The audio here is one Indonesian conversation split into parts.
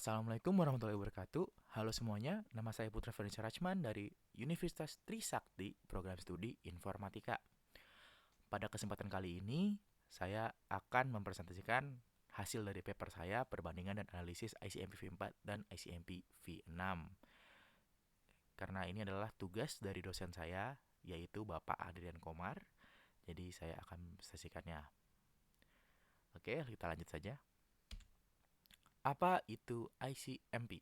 Assalamualaikum warahmatullahi wabarakatuh. Halo semuanya, nama saya Putra Furniture Rachman dari Universitas Trisakti, Program Studi Informatika. Pada kesempatan kali ini, saya akan mempresentasikan hasil dari paper saya, perbandingan dan analisis ICMP V4 dan ICMP V6. Karena ini adalah tugas dari dosen saya, yaitu Bapak Adrian Komar, jadi saya akan mempresentasikannya. Oke, kita lanjut saja. Apa itu ICMP?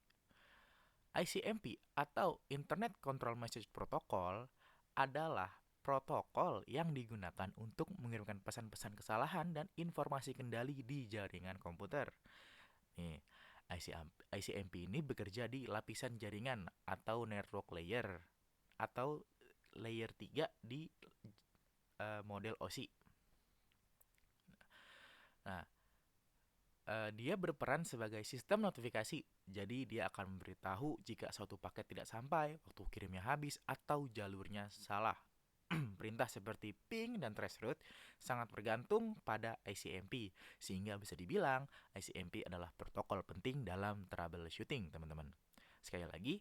ICMP atau Internet Control Message Protocol adalah protokol yang digunakan untuk mengirimkan pesan-pesan kesalahan dan informasi kendali di jaringan komputer. Nih, ICMP ini bekerja di lapisan jaringan atau network layer atau layer 3 di model OSI. Nah, dia berperan sebagai sistem notifikasi. Jadi dia akan memberitahu jika suatu paket tidak sampai, waktu kirimnya habis, atau jalurnya salah. Perintah seperti ping dan traceroute sangat bergantung pada ICMP, sehingga bisa dibilang ICMP adalah protokol penting dalam troubleshooting, teman-teman. Sekali lagi,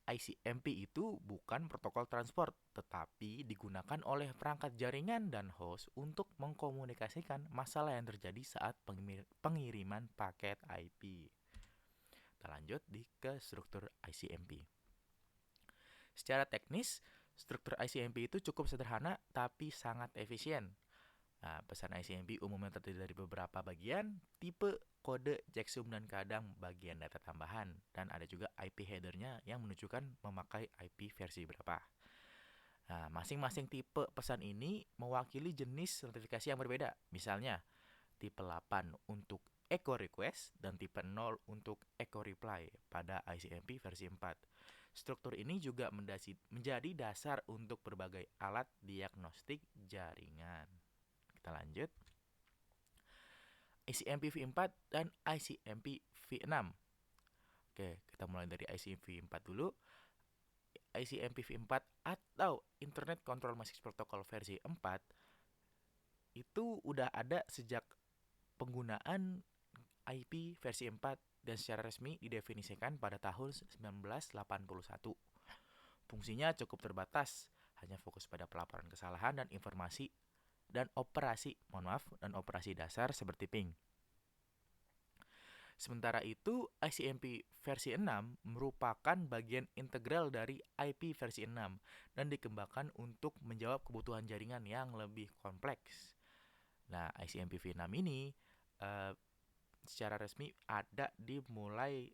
ICMP itu bukan protokol transport, tetapi digunakan oleh perangkat jaringan dan host untuk mengkomunikasikan masalah yang terjadi saat pengiriman paket IP. Kita lanjut ke struktur ICMP. Secara teknis, struktur ICMP itu cukup sederhana tapi sangat efisien. Nah, pesan ICMP umumnya terdiri dari beberapa bagian, tipe, kode, checksum, dan kadang bagian data tambahan. Dan ada juga IP header-nya yang menunjukkan memakai IP versi berapa. Nah, masing-masing tipe pesan ini mewakili jenis notifikasi yang berbeda. Misalnya, tipe 8 untuk echo request dan tipe 0 untuk echo reply pada ICMP versi 4. Struktur ini juga menjadi dasar untuk berbagai alat diagnostik jaringan. Kita lanjut. ICMP V4 dan ICMP V6. Oke, kita mulai dari ICMP V4 dulu. ICMP V4 atau Internet Control Message Protocol versi 4 itu udah ada sejak penggunaan IP versi 4 dan secara resmi didefinisikan pada tahun 1981. Fungsinya cukup terbatas, hanya fokus pada pelaporan kesalahan dan informasi dan operasi dasar seperti ping. Sementara itu, ICMP versi 6 merupakan bagian integral dari IP versi 6 dan dikembangkan untuk menjawab kebutuhan jaringan yang lebih kompleks. Nah, ICMP V6 ini secara resmi ada dimulai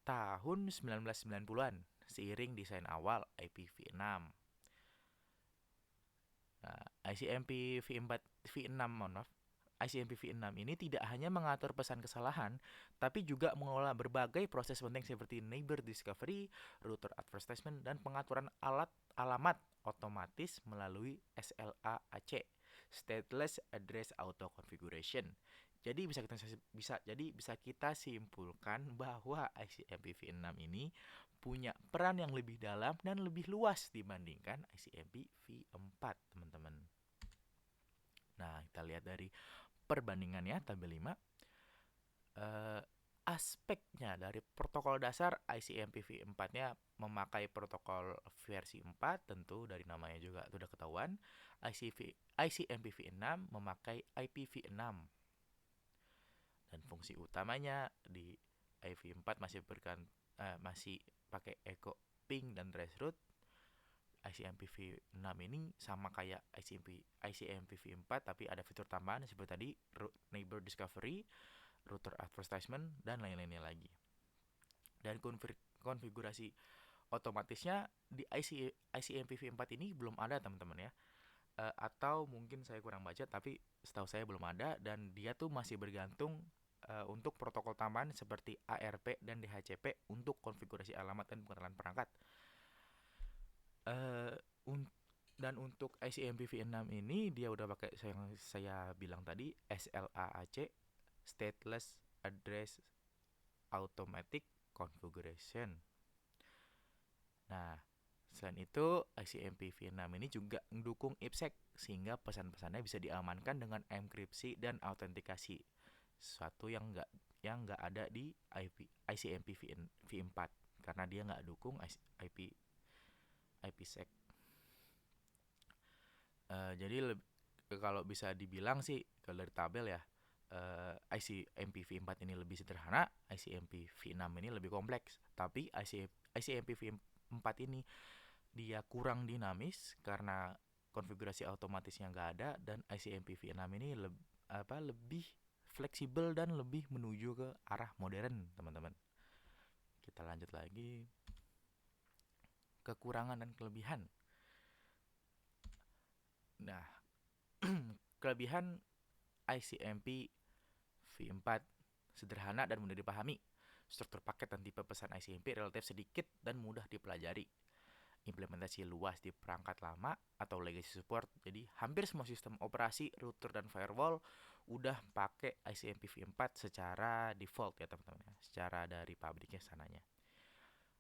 tahun 1990-an seiring desain awal IPv6. Nah, ICMP V4 V6 ICMP V6 ini tidak hanya mengatur pesan kesalahan, tapi juga mengelola berbagai proses penting seperti neighbor discovery, router advertisement, dan pengaturan alamat otomatis melalui SLAAC, Stateless Address Auto Configuration. Jadi bisa kita simpulkan bahwa ICMP V6 ini punya peran yang lebih dalam dan lebih luas dibandingkan ICMP V4, teman-teman. Nah, kita lihat dari perbandingannya tabel 5. Aspeknya dari protokol dasar ICMP V4-nya memakai protokol versi 4, tentu dari namanya juga sudah ketahuan. ICMP V6 memakai IPv6. Dan fungsi utamanya di IV4 masih pakai echo ping dan traceroute. ICMP V6 ini sama kayak ICMP V4 tapi ada fitur tambahan seperti tadi neighbor discovery, router advertisement, dan lain-lainnya lagi. Dan konfigurasi otomatisnya di ICMP V4 ini belum ada, teman-teman ya. Atau mungkin saya kurang baca, tapi setahu saya belum ada, dan dia tuh masih bergantung untuk protokol tambahan seperti ARP dan DHCP untuk konfigurasi alamat dan pengenalan perangkat. Dan untuk ICMP V6 ini dia udah pakai yang saya bilang tadi, SLAAC, Stateless Address Automatic Configuration. Nah, selain itu ICMP V6 ini juga mendukung IPsec sehingga pesan-pesannya bisa diamankan dengan enkripsi dan autentikasi. sesuatu yang nggak ada di ICMP v4 karena dia nggak dukung IPsec. Jadi kalau bisa dibilang sih kalau dari tabel ya, ICMP v4 ini lebih sederhana, ICMP v6 ini lebih kompleks. Tapi ICMP v4 ini dia kurang dinamis karena konfigurasi otomatisnya nggak ada, dan ICMP v6 ini lebih fleksibel dan lebih menuju ke arah modern, teman-teman. Kita lanjut lagi, kekurangan dan kelebihan. Nah, kelebihan ICMP v4 sederhana dan mudah dipahami. Struktur paket dan tipe pesan ICMP relatif sedikit dan mudah dipelajari. Implementasi luas di perangkat lama atau legacy support. Jadi hampir semua sistem operasi, router dan firewall udah pakai ICMP v4 secara default ya teman-teman, secara dari pabriknya sananya.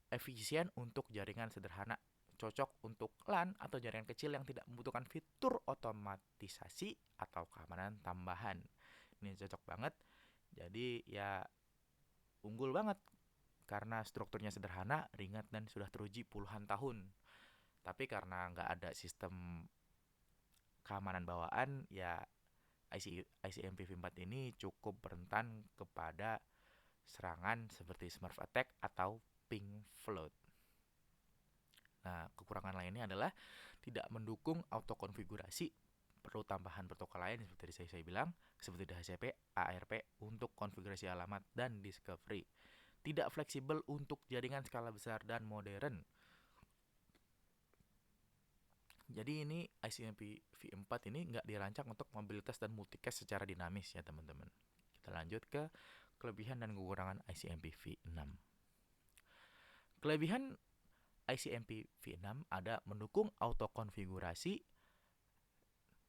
Efisien untuk jaringan sederhana, cocok untuk LAN atau jaringan kecil yang tidak membutuhkan fitur otomatisasi atau keamanan tambahan. Ini cocok banget. Jadi ya unggul banget karena strukturnya sederhana, ringan, dan sudah teruji puluhan tahun. Tapi karena nggak ada sistem keamanan bawaan, ya ICMP v4 ini cukup rentan kepada serangan seperti Smurf attack atau ping flood. Nah, kekurangan lainnya adalah tidak mendukung autokonfigurasi, perlu tambahan protokol lain seperti saya bilang, seperti DHCP, ARP untuk konfigurasi alamat dan discovery. Tidak fleksibel untuk jaringan skala besar dan modern. Jadi ini ICMP v4 ini nggak dirancang untuk mobilitas dan multicast secara dinamis ya teman-teman. Kita lanjut ke kelebihan dan kekurangan ICMP v6. Kelebihan ICMP v6 ada mendukung autokonfigurasi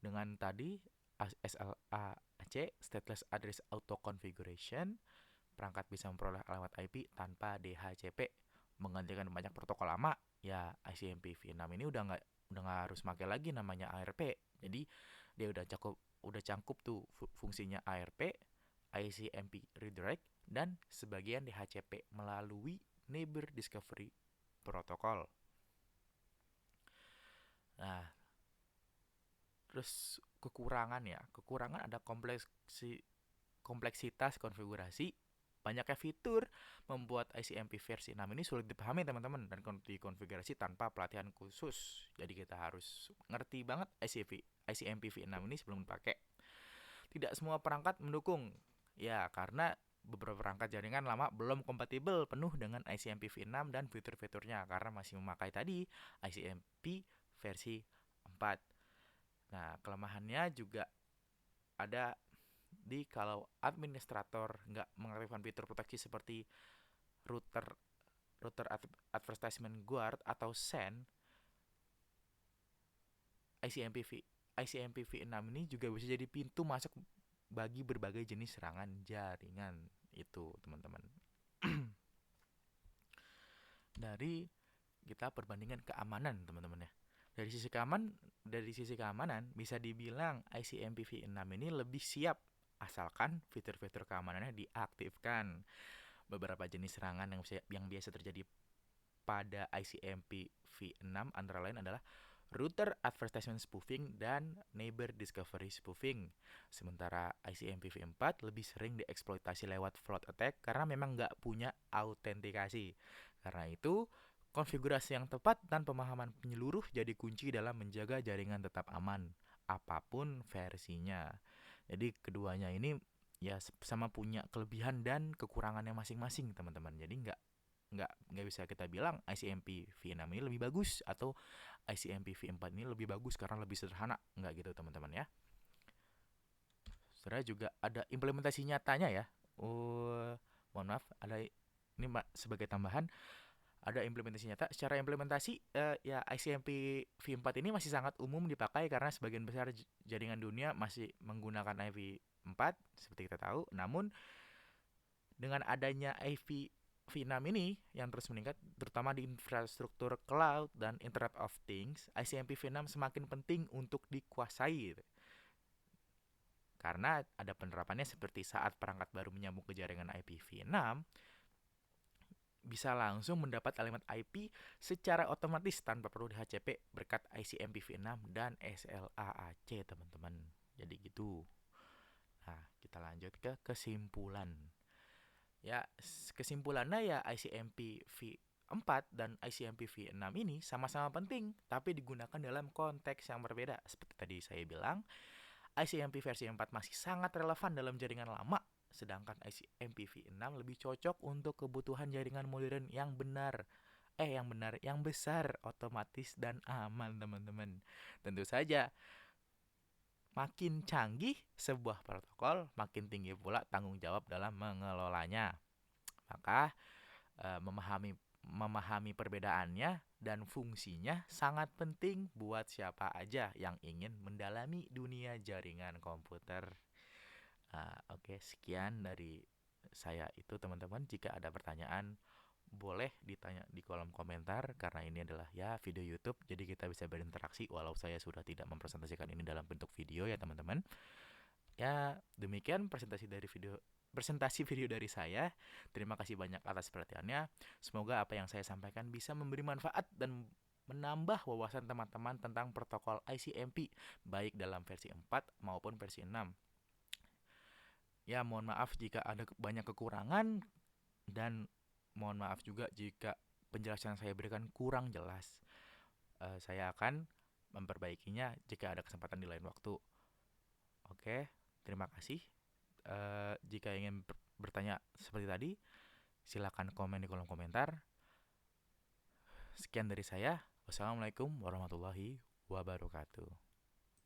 dengan tadi SLAC, Stateless Address Auto Configuration. Perangkat bisa memperoleh alamat IP tanpa DHCP, menggantikan banyak protokol lama. Ya ICMP v6 ini udah nggak harus pakai lagi namanya ARP. Jadi dia udah cangkup tuh fungsinya ARP, ICMP redirect, dan sebagian DHCP melalui Neighbor Discovery Protocol. Nah, terus kekurangan ada kompleksitas konfigurasi. Banyaknya fitur membuat ICMP versi 6 ini sulit dipahami teman-teman dan dikonfigurasi tanpa pelatihan khusus. Jadi kita harus ngerti banget ICMP v6 ini sebelum dipakai. Tidak semua perangkat mendukung. Ya, karena beberapa perangkat jaringan lama belum kompatibel penuh dengan ICMP v6 dan fitur-fiturnya karena masih memakai tadi ICMP versi 4. Nah, kelemahannya juga ada kalau administrator nggak mengaktifkan fitur proteksi seperti router advertisement guard atau SAN. ICMP v6 ini juga bisa jadi pintu masuk bagi berbagai jenis serangan jaringan itu teman-teman. Dari kita perbandingan keamanan teman-teman ya. Dari sisi keamanan bisa dibilang ICMP v6 ini lebih siap asalkan fitur-fitur keamanannya diaktifkan. Beberapa jenis serangan yang biasa terjadi pada ICMP v6 antara lain adalah router advertisement spoofing dan neighbor discovery spoofing. Sementara ICMP v4 lebih sering dieksploitasi lewat flood attack karena memang nggak punya autentikasi. Karena itu, konfigurasi yang tepat dan pemahaman penyeluruh jadi kunci dalam menjaga jaringan tetap aman, apapun versinya. Jadi keduanya ini ya sama punya kelebihan dan kekurangannya masing-masing teman-teman. Jadi nggak bisa kita bilang ICMP v6 ini lebih bagus atau ICMP v4 ini lebih bagus karena lebih sederhana. Nggak gitu teman-teman ya. Sebenarnya juga ada implementasi nyatanya ya. Mohon maaf, ada ini sebagai tambahan, ada implementasi nyata. Secara implementasi ya ICMP v4 ini masih sangat umum dipakai karena sebagian besar jaringan dunia masih menggunakan IV4 seperti kita tahu. Namun dengan adanya v6 ini yang terus meningkat terutama di infrastruktur cloud dan Internet of Things, ICMP v6 semakin penting untuk dikuasai. Karena ada penerapannya seperti saat perangkat baru menyambung ke jaringan IPv6, bisa langsung mendapat elemen IP secara otomatis tanpa perlu di-HCP berkat IC MPv6 dan SLAAC, teman-teman. Jadi gitu. Nah, kita lanjut ke kesimpulan. Ya, kesimpulannya ya ICMPv4 dan ICMPv6 ini sama-sama penting, tapi digunakan dalam konteks yang berbeda. Seperti tadi saya bilang, ICMP versi 4 masih sangat relevan dalam jaringan lama, sedangkan ICMPv6 lebih cocok untuk kebutuhan jaringan modern yang besar, otomatis dan aman, teman-teman. Tentu saja, makin canggih sebuah protokol, makin tinggi pula tanggung jawab dalam mengelolanya. Maka memahami perbedaannya dan fungsinya sangat penting buat siapa aja yang ingin mendalami dunia jaringan komputer. Oke, sekian dari saya itu, teman-teman. Jika ada pertanyaan, boleh ditanya di kolom komentar karena ini adalah ya video YouTube, jadi kita bisa berinteraksi walau saya sudah tidak mempresentasikan ini dalam bentuk video ya, teman-teman. Ya, demikian presentasi video dari saya. Terima kasih banyak atas perhatiannya. Semoga apa yang saya sampaikan bisa memberi manfaat dan menambah wawasan teman-teman tentang protokol ICMP baik dalam versi 4 maupun versi 6. Ya, mohon maaf jika ada banyak kekurangan dan mohon maaf juga jika penjelasan saya berikan kurang jelas. Saya akan memperbaikinya jika ada kesempatan di lain waktu. Oke, terima kasih. Jika ingin bertanya seperti tadi, silakan komen di kolom komentar. Sekian dari saya. Wassalamualaikum warahmatullahi wabarakatuh.